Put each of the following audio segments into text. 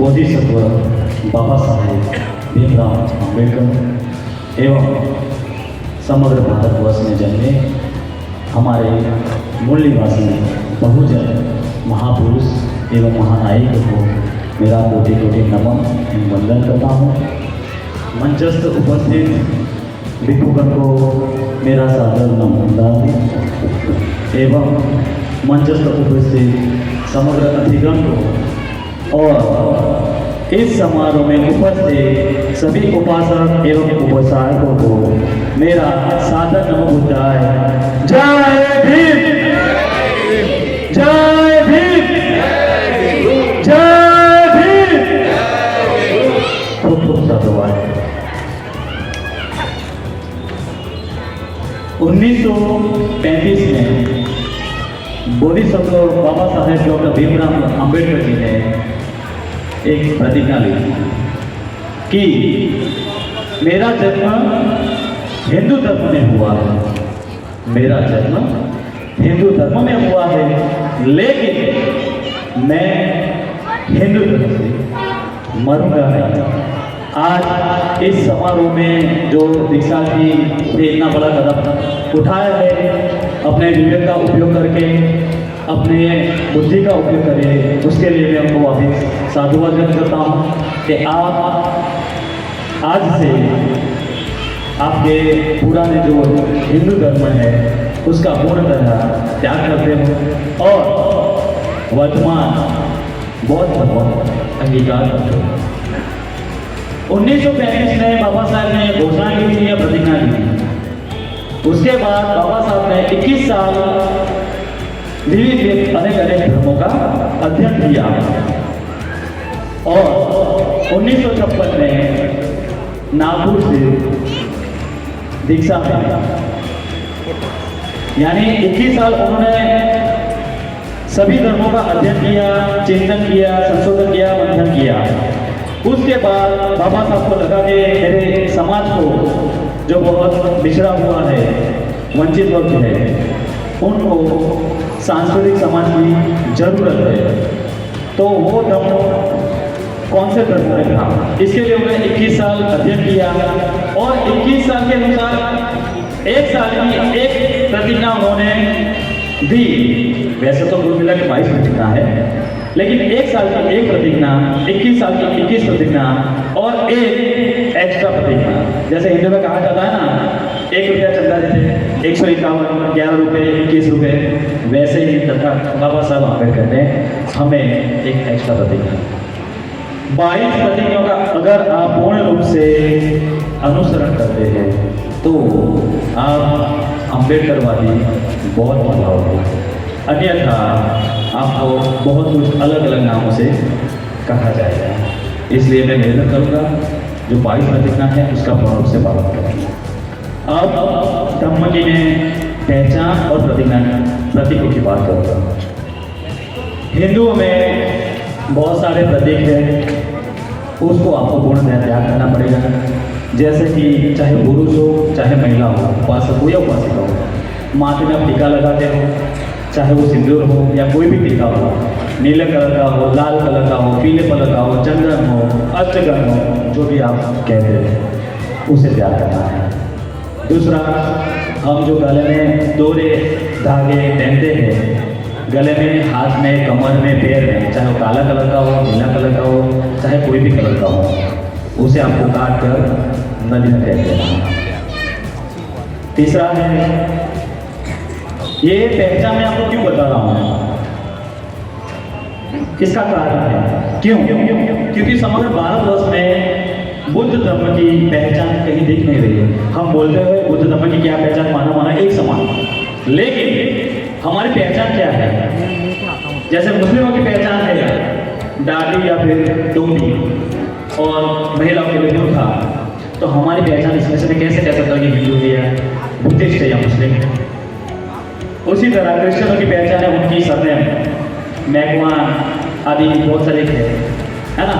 बोधिसत्व बाबा साहेब भीमराव अम्बेडकर एवं समग्र भारतवर्ष में जन्मे हमारे मूल निवासी बहुजन महापुरुष एवं महानायक को मेरा कोटि कोटि नमन एवं वंदन करता हूँ। मंचस्थ उपस्थित भिक्षुगण को मेरा सादर नमन एवं मंचस्थ उपस्थित समग्र अतिथिगण को और इस समारोह में उपस्थित सभी उपासक एवं उपासकों को मेरा सादर नमो बुद्धाय। जय भीम, जय भीम, जय भीम। खूब खूब साधुवाद। 1935 में बोधिसत्व बाबा साहेब डॉक्टर भीमराव अम्बेडकर जी ने एक प्रतिज्ञा ली कि मेरा जन्म हिंदू धर्म में हुआ है, मेरा जन्म हिंदू धर्म में हुआ है, लेकिन मैं हिंदू धर्म से मरूंगा नहीं। आज इस समारोह में जो दीक्षा की इतना बड़ा कदम उठाया है, अपने विवेक का उपयोग करके, अपने बुद्धि का उपयोग करें, उसके लिए मैं आपको वापस साधुवाद व्यक्त करता हूँ कि आप आज से आपके पुराने जो हिंदू धर्म है उसका पूर्णतः त्याग करते हो और वर्तमान बौद्ध धर्म अंगीकार करते हो। 1935 में बाबा साहब ने घोषणा की थी या प्रतिज्ञा की थी। उसके बाद बाबा साहब ने 21 साल विविध अनेक धर्मों का अध्ययन किया और 1956 में नागपुर से दीक्षा में, यानी 21 साल उन्होंने सभी धर्मों का अध्ययन किया, चिंतन किया, संशोधन किया, मंथन किया। उसके बाद बाबा साहब को लगा कि मेरे समाज को जो बहुत बिछड़ा हुआ है, वंचित वर्ग है, उनको सांस्कृतिक समाज की जरूरत है। तो वो धर्म कौन से धर्म में था, इसके लिए उन्होंने 21 साल अध्ययन किया और 21 साल के अनुसार एक साल की एक प्रतिज्ञा उन्होंने दी। वैसे तो कुल मिला के 22 प्रतिज्ञा है, लेकिन एक साल की एक प्रतिज्ञा, 21 साल की 21 प्रतिज्ञा और एक एक्स्ट्रा प्रतिज्ञा। जैसे हिंदी में कहा जाता है ना, 1 रुपया चंदा देते, 151, 11 रुपये, 21 रुपये, वैसे ही तथा बाबा साहब अम्बेडकर ने हमें एक एक्स्ट्रा प्रतिज्ञा। 22 प्रतिज्ञाओं का अगर आप पूर्ण रूप से अनुसरण करते हैं तो आप अम्बेडकरवादी बहुत भला होगा, अन्यथा आपको बहुत कुछ अलग अलग नामों से कहा जाएगा। इसलिए मैं निवेदन करूँगा जो 22 प्रतिज्ञा है उसका पूर्ण रूप से पालन करें। अब धम्म की मैं पहचान और प्रतीकों की बात करूँगा। हिंदुओं में बहुत सारे प्रतीक हैं, उसको आपको पूर्णतः त्याग करना पड़ेगा। जैसे कि चाहे पुरुष हो चाहे महिला हो, उपासक हो या उपासिका हो, माथे में आप टीका लगाते हो, चाहे वो सिंदूर हो या कोई भी टीका हो, नीले कलर का हो, लाल कलर का हो, पीले कलर का हो, चंदन हो, अष्टगंध हो, जो भी आप कहते हैं उसे त्याग करना है। दूसरा, हम जो गले में दोहरे धागे पहनते हैं, गले में, हाथ में, कमर में, पैर में, चाहे वो काला कलर का हो, नीला कलर का हो, चाहे कोई भी कलर का हो, उसे आपको काट कर नदी में फेंक देना। तीसरा है, ये पहचान मैं आपको क्यों बता रहा हूँ, इसका कारण है क्यों? क्योंकि समग्र भारतवर्ष में बुद्ध धर्म की पहचान कहीं दिख नहीं रही है। हम बोलते हैं बुद्ध धर्म की क्या पहचान, माना माना एक समान, लेकिन हमारी पहचान क्या है? जैसे मुस्लिमों की पहचान है दाढ़ी या फिर टोपी और महिलाओं के लिए बुर्का, तो हमारी पहचान इसमें से मैं कैसे कह सकता हूँ कि हिंदू है, बुद्धिस्ट है या मुस्लिम है? उसी तरह क्रिश्चियनों की पहचान है उनकी सरनेम, मैकवान आदि बहुत सारे है ना।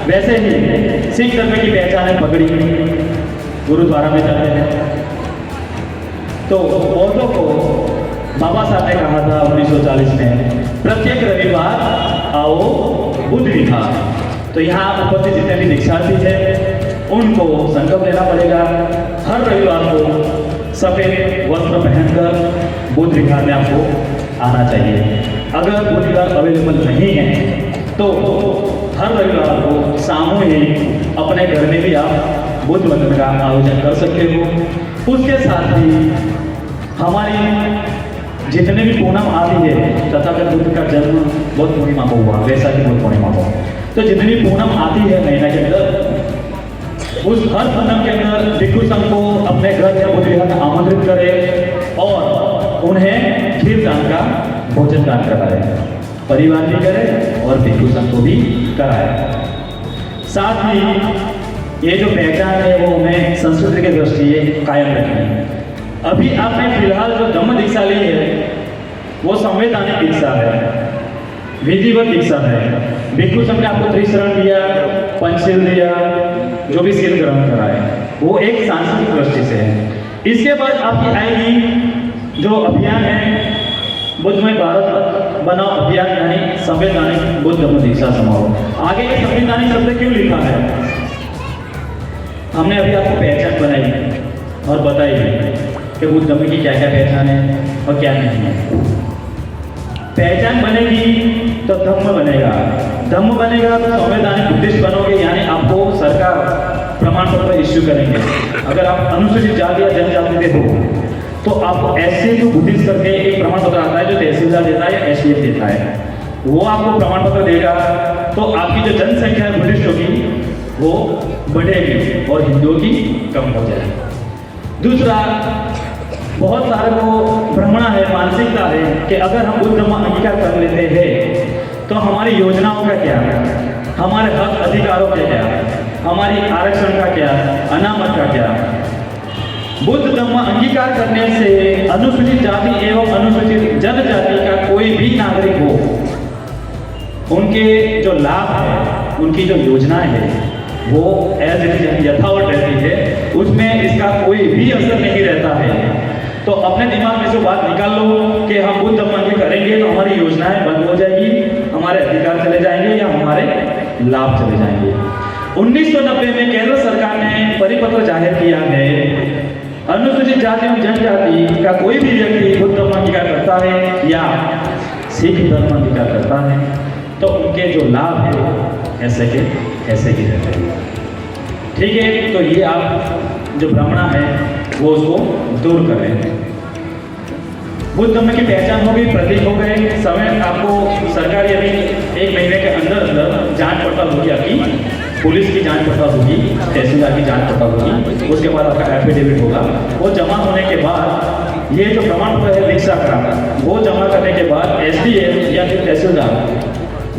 वैसे ही सिख धर्म की पहचान है पगड़ी, गुरुद्वारा में जाते हैं। तो बौद्धों को बाबा साहब ने कहा था 1940 में, प्रत्येक रविवार आओ बुद्ध विहार। तो यहाँ उपस्थित जितने भी दीक्षार्थी हैं उनको संकल्प लेना पड़ेगा। हर रविवार को सफेद वस्त्र पहनकर बुद्ध विहार में आपको आना चाहिए। अगर बुद्ध विहार अवेलेबल नहीं है तो हर रविवार को सामूहिक अपने घर में भी आप बुद्ध वंदन का आयोजन कर सकते हो। उसके साथ ही हमारी जितने भी पूनम आती है, तथागत बुद्ध का जन्म बुद्ध पूर्णिमा को हुआ, वैशाखी बुद्ध पूर्णिमा को, तो जितनी पूनम आती है महीना के अंदर, उस हर पूनम के अंदर भिक्षु संघ को अपने घर या बुद्ध विहार में आमंत्रित करें और उन्हें खीर दान का भोजन दान कराए, परिवार भी करे और भिक्षु संघ को भी कराए। साथ ही ये जो पहचान है वो हमें संस्कृति की दृष्टि से कायम रखनी है। अभी आपने फिलहाल जो धम्म दीक्षा ली है वो संवैधानिक दीक्षा है, विधिवत दीक्षा है। भिक्षु संघ ने आपको त्रिशरण दिया, पंचशील दिया, जो भी शील ग्रहण कराए, वो एक सांस्कृतिक दृष्टि से है। इसके बाद आपकी आएगी जो अभियान है बुद्धमय भारत बनाओ अभियान, यानी संवैधानिक बुद्ध धम्म दीक्षा समारोह। आगे ये संवैधानिक शब्द क्यों लिखा है? हमने अभी आपको पहचान बनाई और बताई कि बुद्ध धम्म की क्या क्या पहचान है और क्या नहीं है। पहचान बनेगी तो धम्म बनेगा, धम्म बनेगा तो संवैधानिक बुद्धिस्ट बनोगे, यानी आपको सरकार प्रमाण पत्र इश्यू करेंगे। अगर आप अनुसूचित जाति या जनजाति के हो तो आपको एससी टू बुद्धिस्ट करके एक प्रमाण पत्र आता है जो तहसीलदार देता है या एसडीएम देता है, वो आपको प्रमाण पत्र देगा। तो आपकी जो जनसंख्या है बुद्धिस्टों की वो बढ़ेगी और हिंदुओं की कम हो जाएगी। दूसरा, बहुत सारे को भ्रमणा है, मानसिकता है कि अगर हम बुद्ध धम्म अंगीकार कर लेते हैं तो हमारी योजनाओं का क्या, हमारे हक अधिकारों का क्या, हमारी आरक्षण का क्या, अनामत का क्या। बुद्ध धम्म अंगीकार करने से अनुसूचित जाति एवं अनुसूचित जनजाति का कोई भी नागरिक हो, उनके जो लाभ है, उनकी जो योजनाएं है वो एज इट इज यथावत रहती है, उसमें इसका कोई भी असर नहीं रहता है। तो अपने दिमाग में से बात निकाल लो कि हम बुद्ध धम्म अंगीकार करेंगे तो हमारी योजनाएं बंद हो जाएगी, हमारे अधिकार चले जाएंगे या हमारे लाभ चले जाएंगे। 1990 में केंद्र सरकार ने परिपत्र जाहिर किया है, अनुसूचित जाति और जनजाति का कोई भी व्यक्ति बुद्ध धम्म अंगीकार करता है या सिख धर्म अंगीकार करता है तो उनके जो लाभ है ऐसे के ऐसे ही रहते हैं। ठीक है, तो ये आप जो भ्रमणा है वो उसको दूर करें। बुद्ध धम्म की पहचान हो गई, प्रतीक हो गए। समय आपको सरकारी अभी 1 महीने के अंदर अंदर जांच पड़ताल होगी, आपकी पुलिस की जांच पड़ताल होगी, तहसीलदार की जांच पड़ताल होगी, उसके बाद आपका एफिडेविट होगा। वो जमा होने के बाद ये जो प्रमाण पत्र है दीक्षा का, वो जमा करने के बाद एसडीएम या फिर तहसीलदार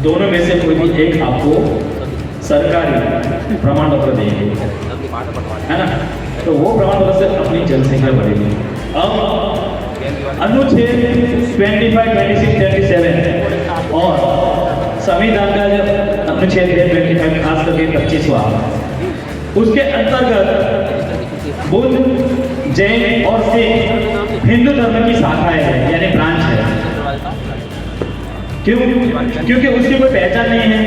दोनों में से कोई भी एक आपको सरकारी प्रमाण पत्र देंगे, है ना। तो वो प्रमाण पत्र से अपनी जनसंख्या बढ़ेगी। अब अनुच्छेद 25, 26, 27 और संविधान का जो अनुच्छेद है 25 खास करके 25वां, उसके अंतर्गत बुद्ध, जैन और सिख हिंदू धर्म की शाखाएं हैं, यानी ब्रांच है। क्यों? क्योंकि उसकी कोई पहचान नहीं है,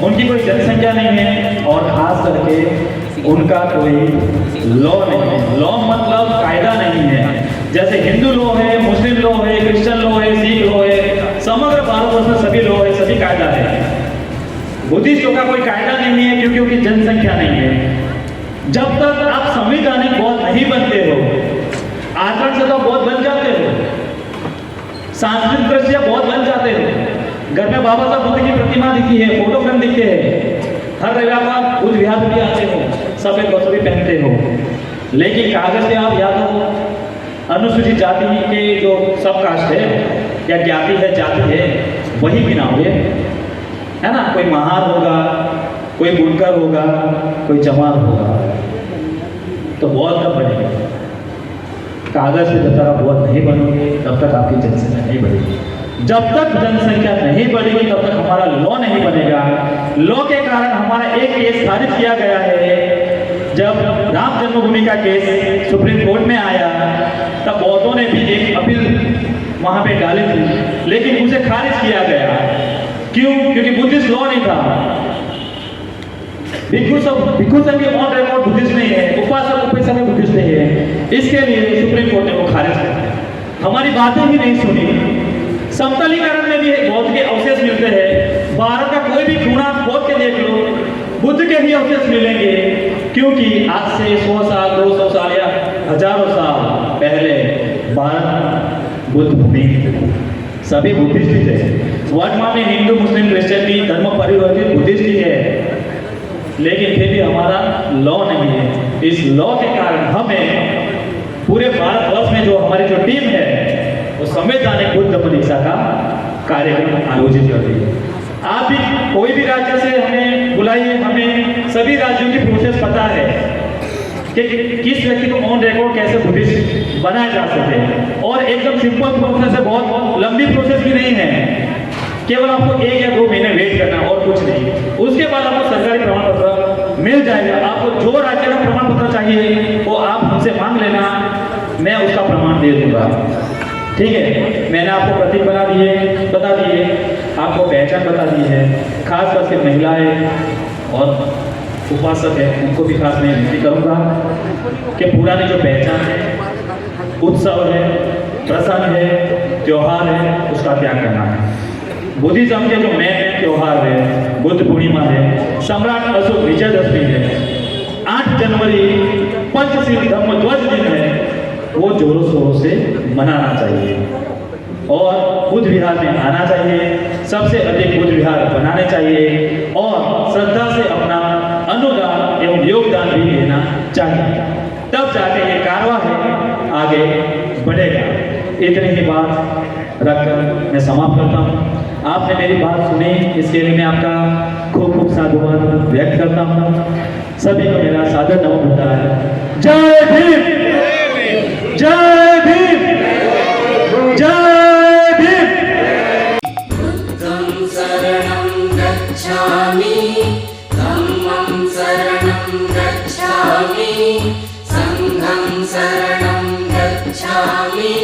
उनकी कोई जनसंख्या नहीं है और खास करके उनका कोई लॉ नहीं है। लॉ मतलब कायदा नहीं है। जैसे हिंदू लॉ है, मुस्लिम लॉ है, क्रिश्चियन लॉ है, सिख लॉ है, समग्र भारतवर्ष में सभी लॉ है, सभी कायदा है। बुद्धिस्टों का कोई कायदा नहीं है क्योंकि उनकी जनसंख्या नहीं है। जब तक आप संवैधानिक बौद्ध नहीं बनते हो, आचरण से तो बौद्ध बन जाते हो, सांस्कृतिक दृष्टि बौद्ध बन जाते हो। घर में बाबा साहब बुद्ध की प्रतिमा दिखती है, फोटो फ्रेम दिखते हैं, हर रविवार आप बुद्ध विहार भी आते हो, सफेद वस्त्र भी पहनते हो, लेकिन कागज से आप या तो अनुसूचित जाति के जो सब कास्ट है या ज्ञाति है, जाति है, वही गिनाओगे, है ना। कोई महार होगा, कोई बुनकर होगा, कोई चमार होगा, तो बौद्ध कब बनेगा? कागज से जब तक आप बौद्ध नहीं बनोगे तब तक आपकी जनसंख्या नहीं बढ़ेगी। जब तक जनसंख्या नहीं बढ़ेगी तब तक हमारा लॉ नहीं बनेगा। लॉ के कारण हमारा एक केस खारिज किया गया है। जब राम जन्मभूमि का केस सुप्रीम कोर्ट में आया तब बौद्धों ने भी एक अपील वहां पे डाली थी, लेकिन उसे खारिज किया गया। क्यों? क्योंकि बुद्धिस्ट लॉ नहीं था। भिक्षु संघ ऑन रिकॉर्ड बुद्धिस्ट नहीं है, उपासक उपेसक भी बुद्धिस्ट नहीं है। इसके लिए सुप्रीम कोर्ट ने वो खारिज कर दिया, हमारी बातें ही नहीं सुनी। समतलीकरण में भी बौद्ध के अवशेष मिलते हैं, भारत का कोई भी कोना खोद के देख लो, बुद्ध के ही अवशेष मिलेंगे, क्योंकि आज से 100 साल 200 साल या हजारों साल पहले भारत बुद्ध भूमि सभी बुद्धिस्ट ही थे। वर्तमान में हिंदू मुस्लिम क्रिश्चियन धर्म परिवर्तित बुद्धिस्ट ही है, लेकिन फिर भी हमारा लॉ नहीं है। इस लॉ के कारण हमें पूरे भारतवर्ष में जो हमारी जो टीम है वो संवैधानिक बुद्ध धम्म दीक्षा का कार्यक्रम आयोजित करती है। आप भी कोई भी राज्य से हमें बुलाइए, हमें सभी राज्यों की प्रोसेस पता है कि किस व्यक्ति को ऑन रिकॉर्ड कैसे बुद्धिस्ट बनाया जा सके, और एकदम सिंपल प्रोसेस है, बहुत लंबी प्रोसेस भी नहीं है, केवल आपको 1 या 2 महीने वेट करना और कुछ नहीं। उसके बाद आपको सरकारी प्रमाण पत्र मिल जाएगा। आपको जो राज्य का प्रमाण पत्र चाहिए वो आप हमसे मांग लेना, मैं उसका प्रमाण दे दूंगा। ठीक है, मैंने आपको प्रतीक बता दिए, आपको पहचान बता दी है। खास करके महिलाएं और उपासक है उनको भी खास मैं विनती करूंगा कि पुरानी जो पहचान है, उत्सव है, प्रसंग है, त्योहार है, उसका त्याग करना है। बुद्धिज्म के जो मेन त्योहार है, बुद्ध पूर्णिमा है, सम्राट अशोक विजयदशमी है, 8 जनवरी पंचशील धम्म ध्वज दिन है, वो जोरों शोरों से मनाना चाहिए और बुद्ध विहार में आना चाहिए। सबसे अधिक बुद्ध विहार बनाने चाहिए और श्रद्धा से अपना अनुदान एवं योगदान भी देना चाहिए, तब जाके ये कारवां है आगे बढ़ेगा। इतनी ही बात रखकर मैं समाप्त करता हूँ। आपने मेरी बात सुनी, इसके लिए मैं आपका खूब खूब साधुवाद व्यक्त करता हूँ। सभी को मेरा सादर नमन होता है। जय भीम, जय भीम, जय भीम। बुद्धं शरणं गच्छामि, धम्मं शरणं गच्छामि, संघं शरणं गच्छामि।